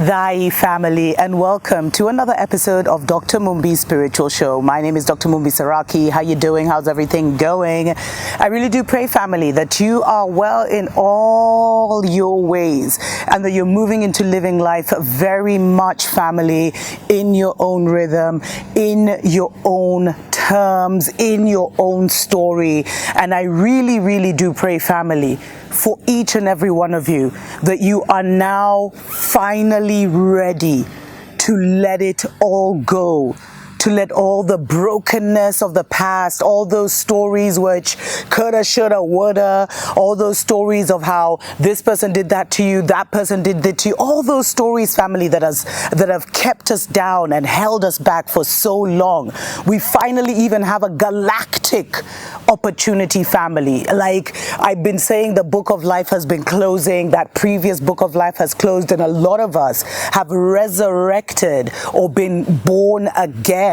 Thy family, and welcome to another episode of Dr. Mumbi's Spiritual Show. My name is Dr. Mumbi Saraki. How you doing? How's everything going? I really do pray, family, that you are well in all your ways and that you're moving into living life very much, family, in your own rhythm, in your own terms, in your own story. And I really do pray, family, for each and every one of you, that you are now finally ready to let it all go, to let all the brokenness of the past, all those stories which coulda, shoulda, woulda, all those stories of how this person did that to you, that person did that to you, all those stories, family, that have kept us down and held us back for so long. We finally even have a galactic opportunity, family. Like I've been saying, the book of life has been closing, that previous book of life has closed, and a lot of us have resurrected or been born again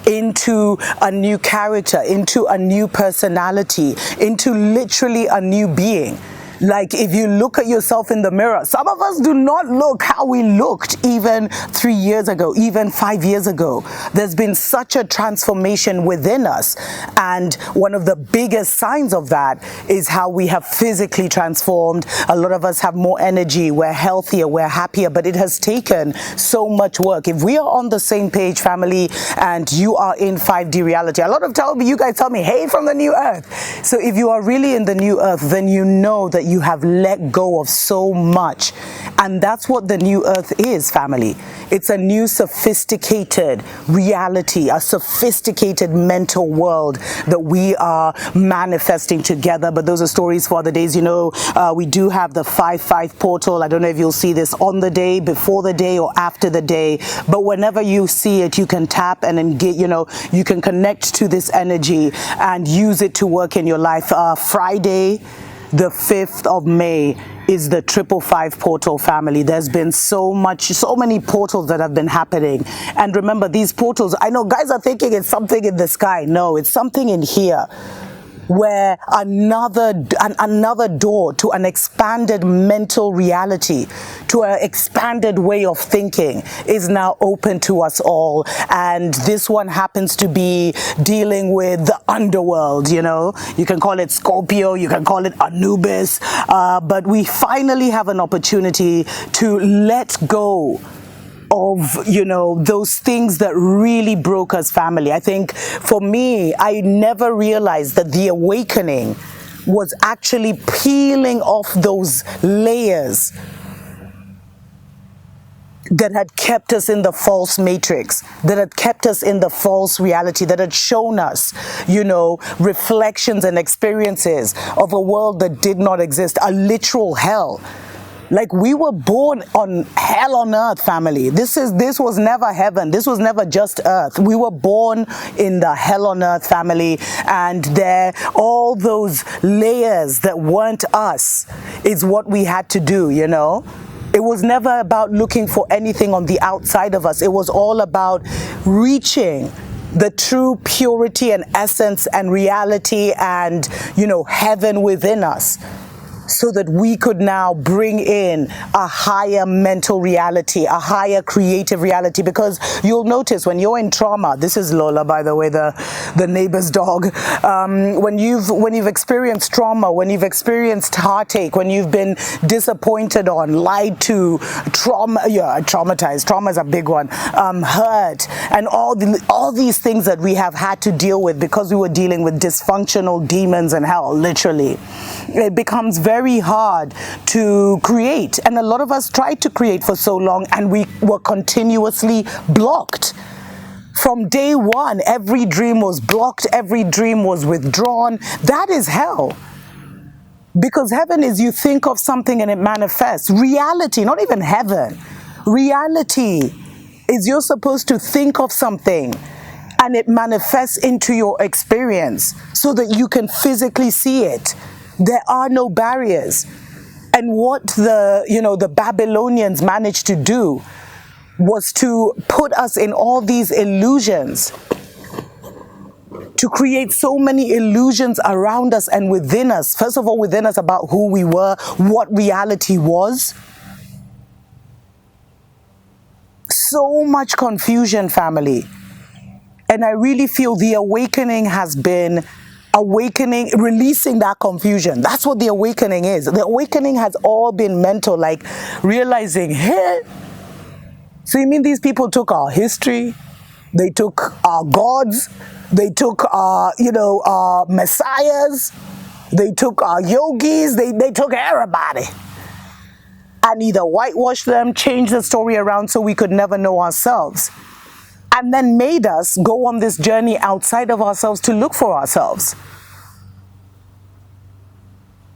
into a new character, into a new personality, into literally a new being. Like if you look at yourself in the mirror, some of us do not look how we looked even 3 years ago, even 5 years ago. There's been such a transformation within us. And one of the biggest signs of that is how we have physically transformed. A lot of us have more energy, we're healthier, we're happier, but it has taken so much work. If we are on the same page, family, and you are in 5D reality, a lot of you guys tell me, hey, from the new earth. So if you are really in the new earth, then you know that you have let go of so much. And that's what the new earth is, family. It's a new sophisticated reality, a sophisticated mental world that we are manifesting together. But those are stories for other days. You know, we do have the 5-5 portal. I don't know if you'll see this on the day, before the day, or after the day. But whenever you see it, you can tap and then get, you can connect to this energy and use it to work in your life. Friday, the 5th of May is the 555 portal, family. There's been so many portals that have been happening. And remember, these portals, I know guys are thinking it's something in the sky. No, it's something in here, where another door to an expanded mental reality, to an expanded way of thinking is now open to us all. And this one happens to be dealing with the underworld. You can call it Scorpio, you can call it Anubis, but we finally have an opportunity to let go of, those things that really broke us, family. I think for me, I never realized that the awakening was actually peeling off those layers that had kept us in the false matrix, that had kept us in the false reality, that had shown us, reflections and experiences of a world that did not exist, a literal hell. Like we were born on hell on earth, family. This was never heaven. This was never just earth. We were born in the hell on earth, family. And all those layers that weren't us is what we had to do, It was never about looking for anything on the outside of us. It was all about reaching the true purity and essence and reality and, heaven within us, so that we could now bring in a higher mental reality, a higher creative reality. Because you'll notice when you're in trauma, this is Lola, by the way, the neighbor's dog. When you've experienced trauma, when you've experienced heartache, when you've been disappointed on, lied to, traumatized, trauma is a big one, hurt, and all these things that we have had to deal with because we were dealing with dysfunctional demons and hell, literally. It becomes very hard to create. And a lot of us tried to create for so long, and we were continuously blocked. From day one, every dream was blocked, every dream was withdrawn. That is hell. Because heaven is you think of something and it manifests. Reality, not even heaven. Reality is you're supposed to think of something and it manifests into your experience so that you can physically see it. There are no barriers. And what the Babylonians managed to do was to put us in all these illusions, to create so many illusions around us and within us. First of all, within us about who we were, what reality was. so much confusion, family. And I really feel the awakening has been releasing that confusion. That's what the awakening is. The awakening has all been mental, like realizing, hey, so you mean these people took our history, they took our gods, they took our, our messiahs, they took our yogis, they took everybody. And either whitewashed them, changed the story around so we could never know ourselves. And then made us go on this journey outside of ourselves to look for ourselves.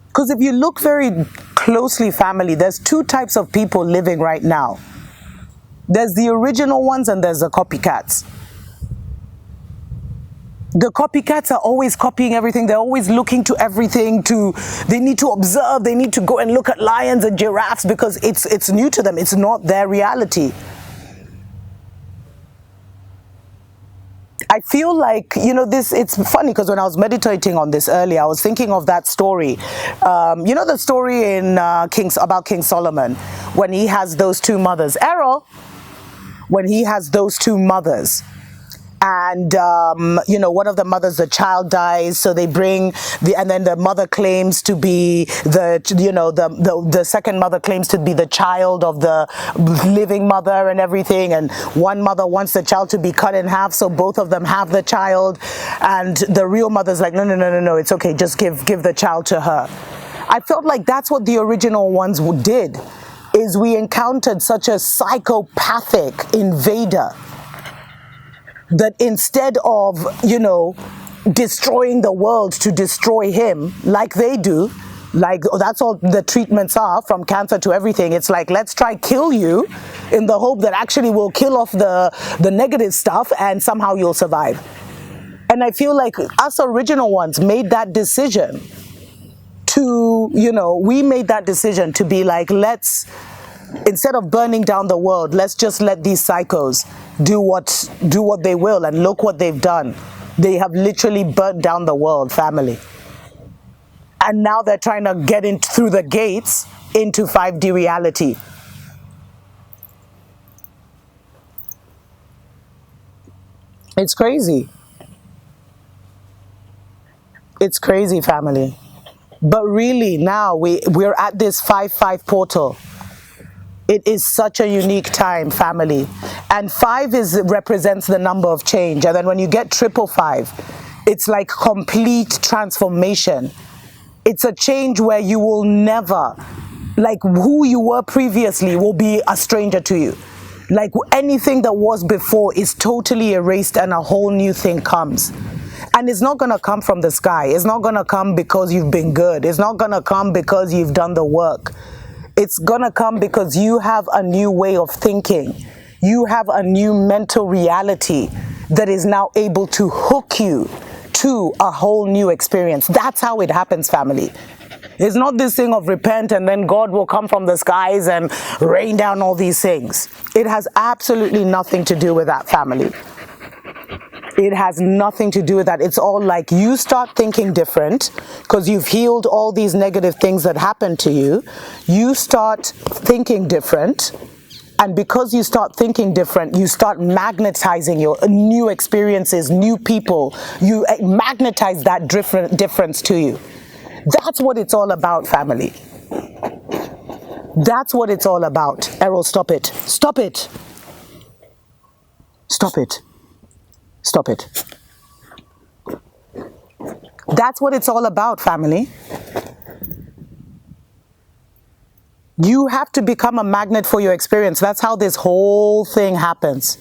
Because if you look very closely, family, there's two types of people living right now. There's the original ones and there's the copycats. The copycats are always copying everything. They're always looking to everything. They need to observe. They need to go and look at lions and giraffes because it's new to them. It's not their reality. I feel like, it's funny because when I was meditating on this earlier, I was thinking of that story. The story in about King Solomon when he has those two mothers. Errol, when he has those two mothers. And, one of the mothers, the child dies, so they bring and then the mother claims to be the second mother claims to be the child of the living mother and everything. And one mother wants the child to be cut in half, so both of them have the child. And the real mother's like, no, it's okay, just give the child to her. I felt like that's what the original ones did, is we encountered such a psychopathic invader that instead of, destroying the world to destroy him like they do, like that's all the treatments are, from cancer to everything. It's like, let's try kill you in the hope that actually we'll kill off the negative stuff and somehow you'll survive. And I feel like us original ones made that decision we made that decision to be like, instead of burning down the world, let's just let these psychos do what they will, and look what they've done. They have literally burnt down the world, family. And now they're trying to get in through the gates into 5D reality. It's crazy. It's crazy, family. But really now we're at this 5-5 portal. It is such a unique time, family. And 5 represents the number of change. And then when you get 555, it's like complete transformation. It's a change where you will never, like who you were previously will be a stranger to you. Like anything that was before is totally erased and a whole new thing comes. And it's not going to come from the sky. It's not going to come because you've been good. It's not going to come because you've done the work. It's going to come because you have a new way of thinking. You have a new mental reality that is now able to hook you to a whole new experience. That's how it happens, family. It's not this thing of repent and then God will come from the skies and rain down all these things. It has absolutely nothing to do with that, family. It has nothing to do with that. It's all like you start thinking different because you've healed all these negative things that happened to you. You start thinking different. And because you start thinking different, you start magnetizing your new experiences, new people. You magnetize that difference to you. That's what it's all about, family. That's what it's all about. Errol, stop it. Stop it. Stop it. Stop it. That's what it's all about, family. You have to become a magnet for your experience. That's how this whole thing happens.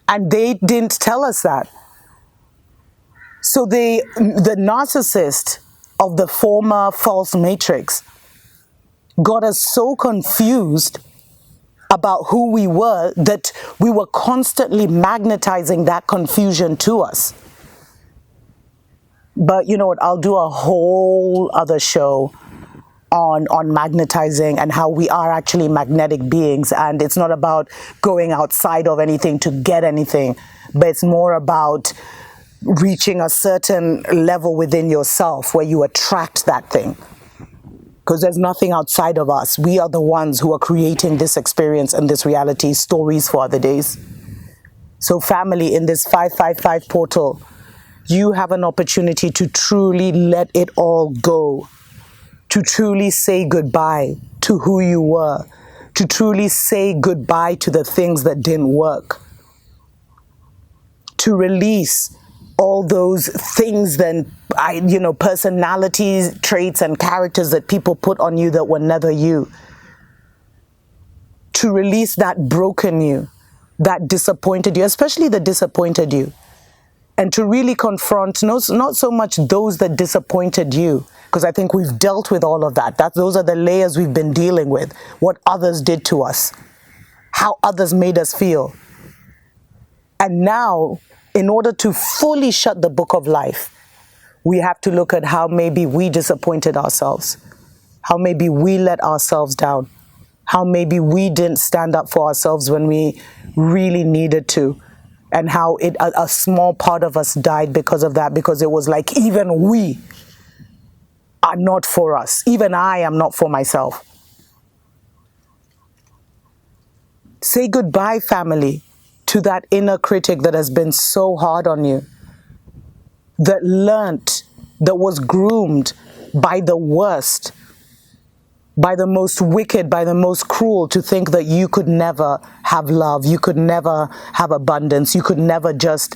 And they didn't tell us that. So the narcissist of the former false matrix got us so confused about who we were that we were constantly magnetizing that confusion to us. But you know what? I'll do a whole other show on magnetizing and how we are actually magnetic beings. And it's not about going outside of anything to get anything, but it's more about reaching a certain level within yourself where you attract that thing. because there's nothing outside of us. We are the ones who are creating this experience and this reality, stories for other days. So family, in this 555 portal, you have an opportunity to truly let it all go, to truly say goodbye to who you were, to truly say goodbye to the things that didn't work, to release all those things, then personalities, traits, and characters that people put on you that were never you. To release that broken you, that disappointed you, especially that disappointed you. And to really confront not so much those that disappointed you, because I think we've dealt with all of that. Those are the layers we've been dealing with. What others did to us, how others made us feel. And now, in order to fully shut the book of life, we have to look at how maybe we disappointed ourselves, how maybe we let ourselves down, how maybe we didn't stand up for ourselves when we really needed to, and how a small part of us died because of that, because it was like, even we are not for us. Even I am not for myself. Say goodbye, family, to that inner critic that has been so hard on you, that learnt, that was groomed by the worst, by the most wicked, by the most cruel, to think that you could never have love, you could never have abundance, you could never just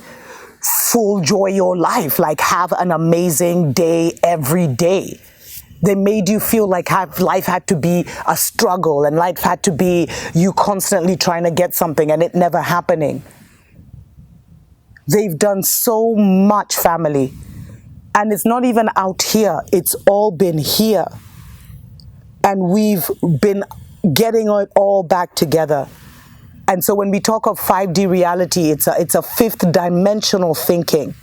full joy your life, like have an amazing day every day. They made you feel like life had to be a struggle, and life had to be you constantly trying to get something and it never happening. They've done so much, family. And it's not even out here. It's all been here. And we've been getting it all back together. And so when we talk of 5D reality, it's a fifth dimensional thinking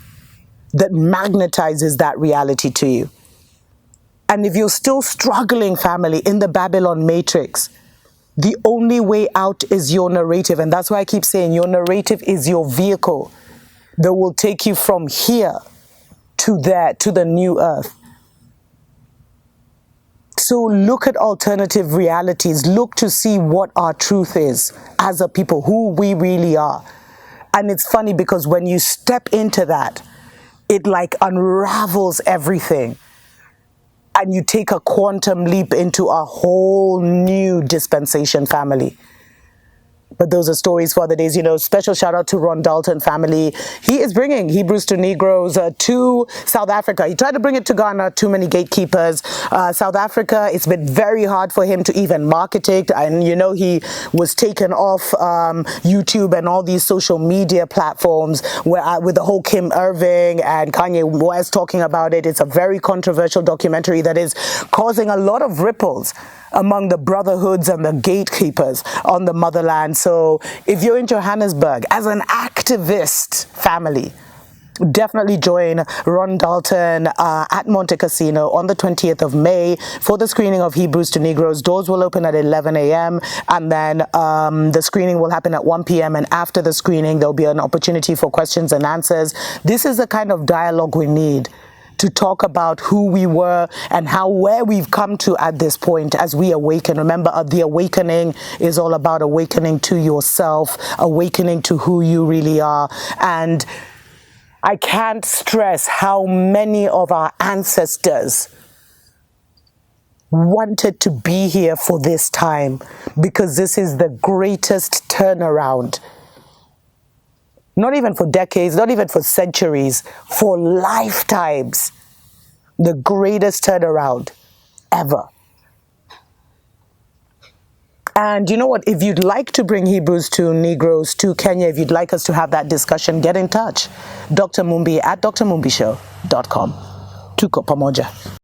that magnetizes that reality to you. And if you're still struggling, family, in the Babylon matrix, the only way out is your narrative. And that's why I keep saying your narrative is your vehicle that will take you from here to there, to the new earth. So look at alternative realities. Look to see what our truth is as a people, who we really are. And it's funny because when you step into that, it like unravels everything. And you take a quantum leap into a whole new dispensation, family. But those are stories for other days. Special shout out to Ron Dalton, family. He is bringing Hebrews to Negroes to South Africa. He tried to bring it to Ghana, too many gatekeepers. South Africa, it's been very hard for him to even market it. And he was taken off YouTube and all these social media platforms with the whole Kim Irving and Kanye West talking about it. It's a very controversial documentary that is causing a lot of ripples among the brotherhoods and the gatekeepers on the motherland. So if you're in Johannesburg as an activist, family, definitely join Ron Dalton at Monte Casino on the 20th of May for the screening of Hebrews to Negroes. Doors will open at 11 a.m. and then the screening will happen at 1 p.m. And after the screening, there'll be an opportunity for questions and answers. This is the kind of dialogue we need to talk about who we were and where we've come to at this point as we awaken. Remember, the awakening is all about awakening to yourself, awakening to who you really are. And I can't stress how many of our ancestors wanted to be here for this time, because this is the greatest turnaround. Not even for decades, not even for centuries, for lifetimes. The greatest turnaround ever. And you know what? If you'd like to bring Hebrews to Negroes to Kenya, if you'd like us to have that discussion, get in touch. Dr. Mumbi at drmumbishow.com. Tuko pamoja.